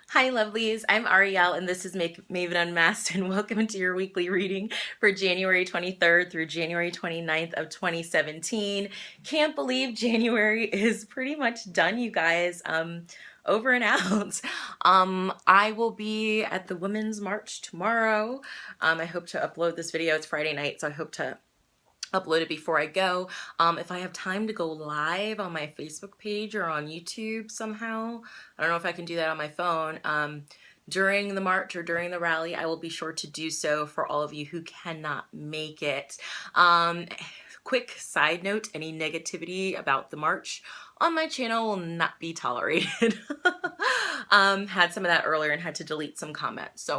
Hi, lovelies. I'm Ariel, and this is Maven Unmasked, and welcome to your weekly reading for January 23rd through January 29th of 2017. Can't believe January is pretty much done, you guys. Over and out. I will be at the Women's March tomorrow. I hope to upload this video. It's Friday night, so I hope to upload it before I go. If I have time to go live on my Facebook page or on YouTube somehow, I don't know if I can do that on my phone. During the march or during the rally, I will be sure to do so for all of you who cannot make it. Quick side note, any negativity about the march on my channel will not be tolerated. Had some of that earlier and had to delete some comments.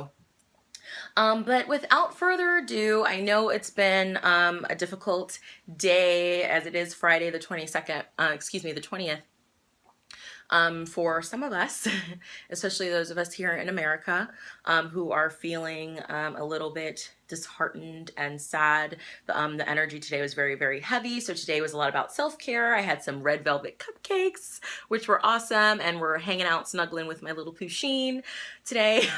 But without further ado, I know it's been a difficult day as it is Friday the 22nd, the 20th. For some of us, especially those of us here in America, who are feeling a little bit disheartened and sad. The energy today was very, very heavy. So today was a lot about self-care. I had some red velvet cupcakes, which were awesome, and we're hanging out, snuggling with my little Pusheen today.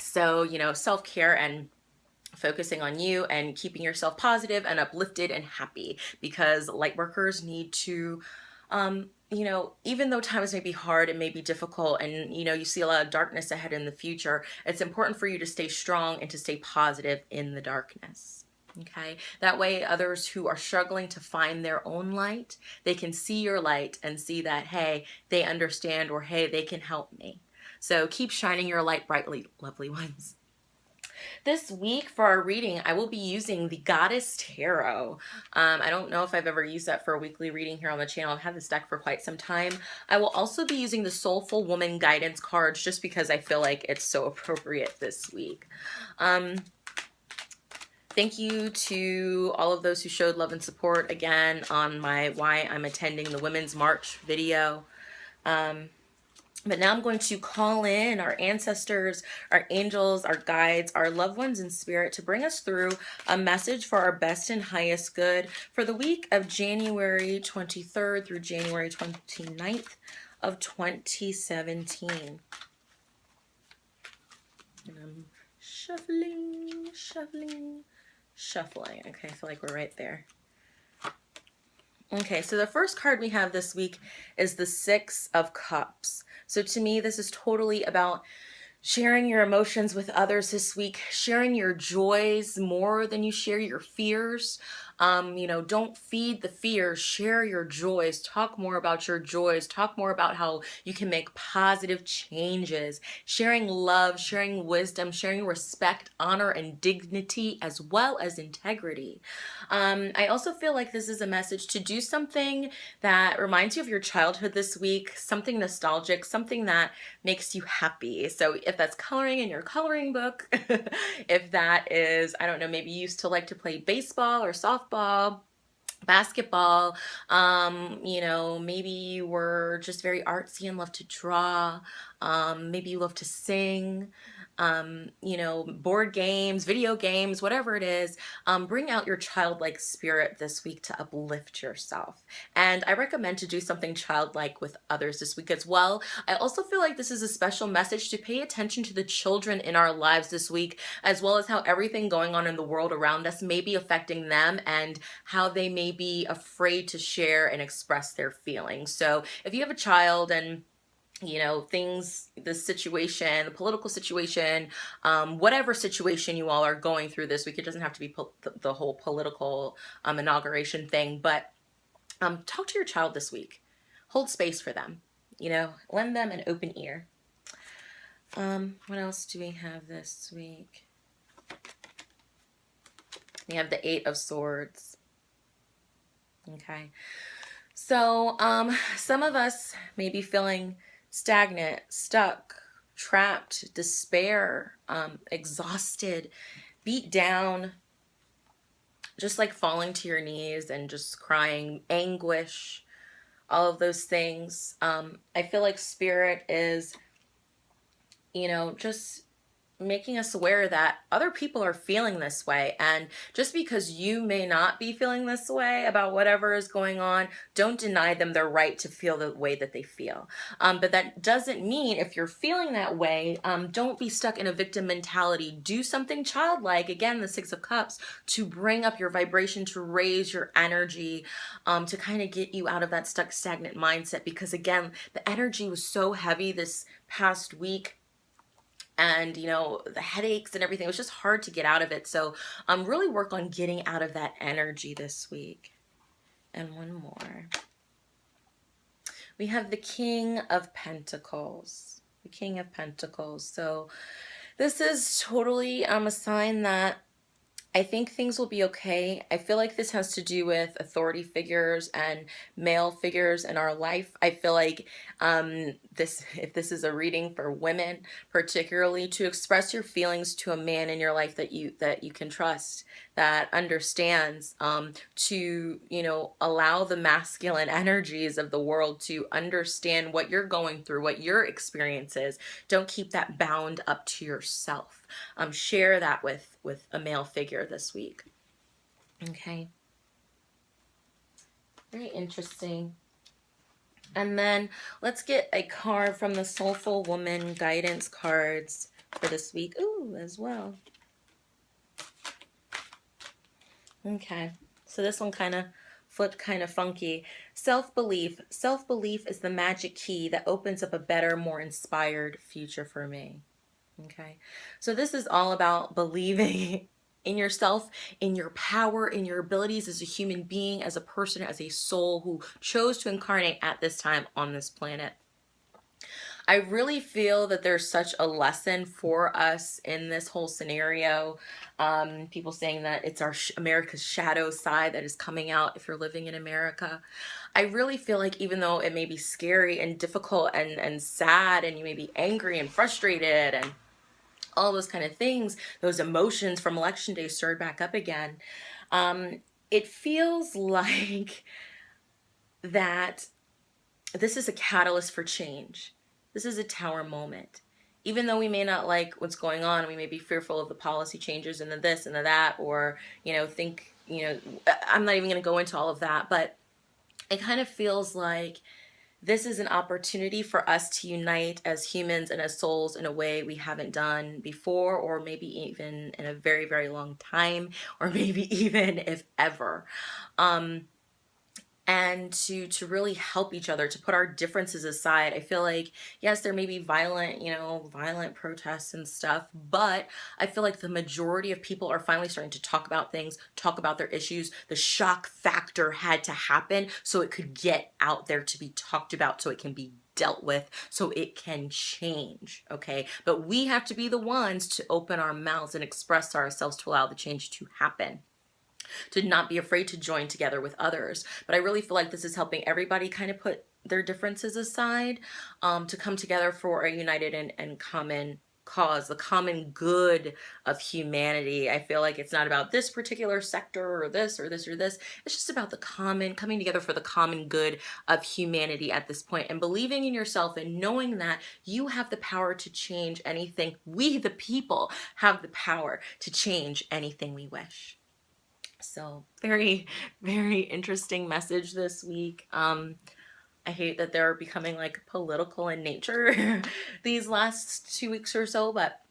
So, you know, self-care and focusing on you and keeping yourself positive and uplifted and happy, because light workers need to, you know, even though times may be hard and may be difficult and, you know, you see a lot of darkness ahead in the future, it's important for you to stay strong and to stay positive in the darkness. Okay, that way others who are struggling to find their own light, they can see your light and see that, hey, they understand, or hey, they can help me. So keep shining your light brightly, lovely ones. This week for our reading, I will be using the Goddess Tarot. I don't know if I've ever used that for a weekly reading here on the channel. I've had this deck for quite some time. I will also be using the Soulful Woman Guidance cards just because I feel like it's so appropriate this week. Thank you to all of those who showed love and support again on my Why I'm Attending the Women's March video. But now I'm going to call in our ancestors, our angels, our guides, our loved ones in spirit to bring us through a message for our best and highest good for the week of January 23rd through January 29th of 2017. And I'm shuffling. Okay, I feel like we're right there. Okay, so the first card we have this week is the Six of Cups. So to me, this is totally about sharing your emotions with others this week, sharing your joys more than you share your fears. You know, don't feed the fears, share your joys, talk more about your joys, talk more about how you can make positive changes, sharing love, sharing wisdom, sharing respect, honor, and dignity, as well as integrity. I also feel like this is a message to do something that reminds you of your childhood this week, something nostalgic, something that makes you happy. So if that's coloring in your coloring book, if that is, I don't know, maybe you used to like to play baseball or softball, basketball, you know, maybe you were just very artsy and love to draw, maybe you love to sing, you know, board games, video games, whatever it is, bring out your childlike spirit this week to uplift yourself. And I recommend to do something childlike with others this week as well. I also feel like this is a special message to pay attention to the children in our lives this week, as well as how everything going on in the world around us may be affecting them and how they may be afraid to share and express their feelings. So if you have a child and you know, things, the situation, the political situation, whatever situation you all are going through this week, it doesn't have to be the whole political inauguration thing, but talk to your child this week. Hold space for them. You know, lend them an open ear. What else do we have this week? We have the Eight of Swords. Okay. So some of us may be feeling stagnant, stuck, trapped, despair, exhausted, beat down, just like falling to your knees and just crying, anguish, all of those things. I feel like Spirit is, you know, just making us aware that other people are feeling this way. And just because you may not be feeling this way about whatever is going on, don't deny them their right to feel the way that they feel. But that doesn't mean if you're feeling that way, don't be stuck in a victim mentality. Do something childlike, again, the Six of Cups, to bring up your vibration, to raise your energy, to kind of get you out of that stuck, stagnant mindset. Because again, the energy was so heavy this past week, and the headaches and everything, it was just hard to get out of it. So really work on getting out of that energy this week. And one more, we have the King of Pentacles. The King of Pentacles. So this is totally a sign that I think things will be okay. I feel like this has to do with authority figures and male figures in our life. I feel like if this is a reading for women, particularly, to express your feelings to a man in your life that you can trust, that understands, to allow the masculine energies of the world to understand what you're going through, what your experience is. Don't keep that bound up to yourself. Share that with a male figure this week. Okay. Very interesting. And then let's get a card from the Soulful Woman guidance cards for this week. Ooh, as well. Okay. So this one kind of flipped kind of funky. Self-belief. Self-belief is the magic key that opens up a better, more inspired future for me. Okay, so this is all about believing in yourself, in your power, in your abilities as a human being, as a person, as a soul who chose to incarnate at this time on this planet. I really feel that there's such a lesson for us in this whole scenario. People saying that it's our America's shadow side that is coming out if you're living in America. I really feel like even though it may be scary and difficult and sad, and you may be angry and frustrated and all those kind of things, those emotions from election day stirred back up again. It feels like that this is a catalyst for change. This is a Tower moment. Even though we may not like what's going on, we may be fearful of the policy changes and the this and the that, or, think, I'm not even going to go into all of that, but it kind of feels like this is an opportunity for us to unite as humans and as souls in a way we haven't done before, or maybe even in a very, very long time, or maybe even if ever. And to really help each other, to put our differences aside. I feel like, yes, there may be violent protests and stuff, but I feel like the majority of people are finally starting to talk about things, talk about their issues. The shock factor had to happen so it could get out there to be talked about, so it can be dealt with, so it can change, okay? But we have to be the ones to open our mouths and express ourselves to allow the change to happen, to not be afraid to join together with others. But I really feel like this is helping everybody kind of put their differences aside, to come together for a united and common cause, the common good of humanity. I feel like it's not about this particular sector or this or this or this. It's just about the coming together for the common good of humanity at this point, and believing in yourself and knowing that you have the power to change anything. We, the people, have the power to change anything we wish. So very, very interesting message this week. I hate that they're becoming like political in nature these last 2 weeks or so, but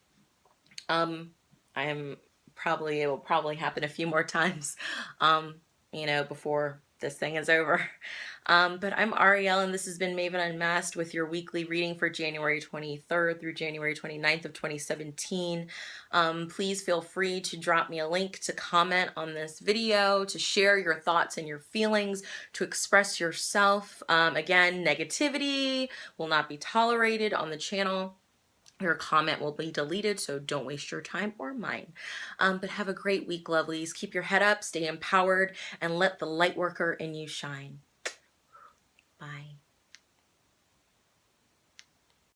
it will probably happen a few more times, before this thing is over. But I'm Ariel, and this has been Maven Unmasked with your weekly reading for January 23rd through January 29th of 2017. Please feel free to drop me a link, to comment on this video, to share your thoughts and your feelings, to express yourself. Again, negativity will not be tolerated on the channel. Your comment will be deleted, so don't waste your time or mine. But have a great week, lovelies. Keep your head up, stay empowered, and let the light worker in you shine. Bye.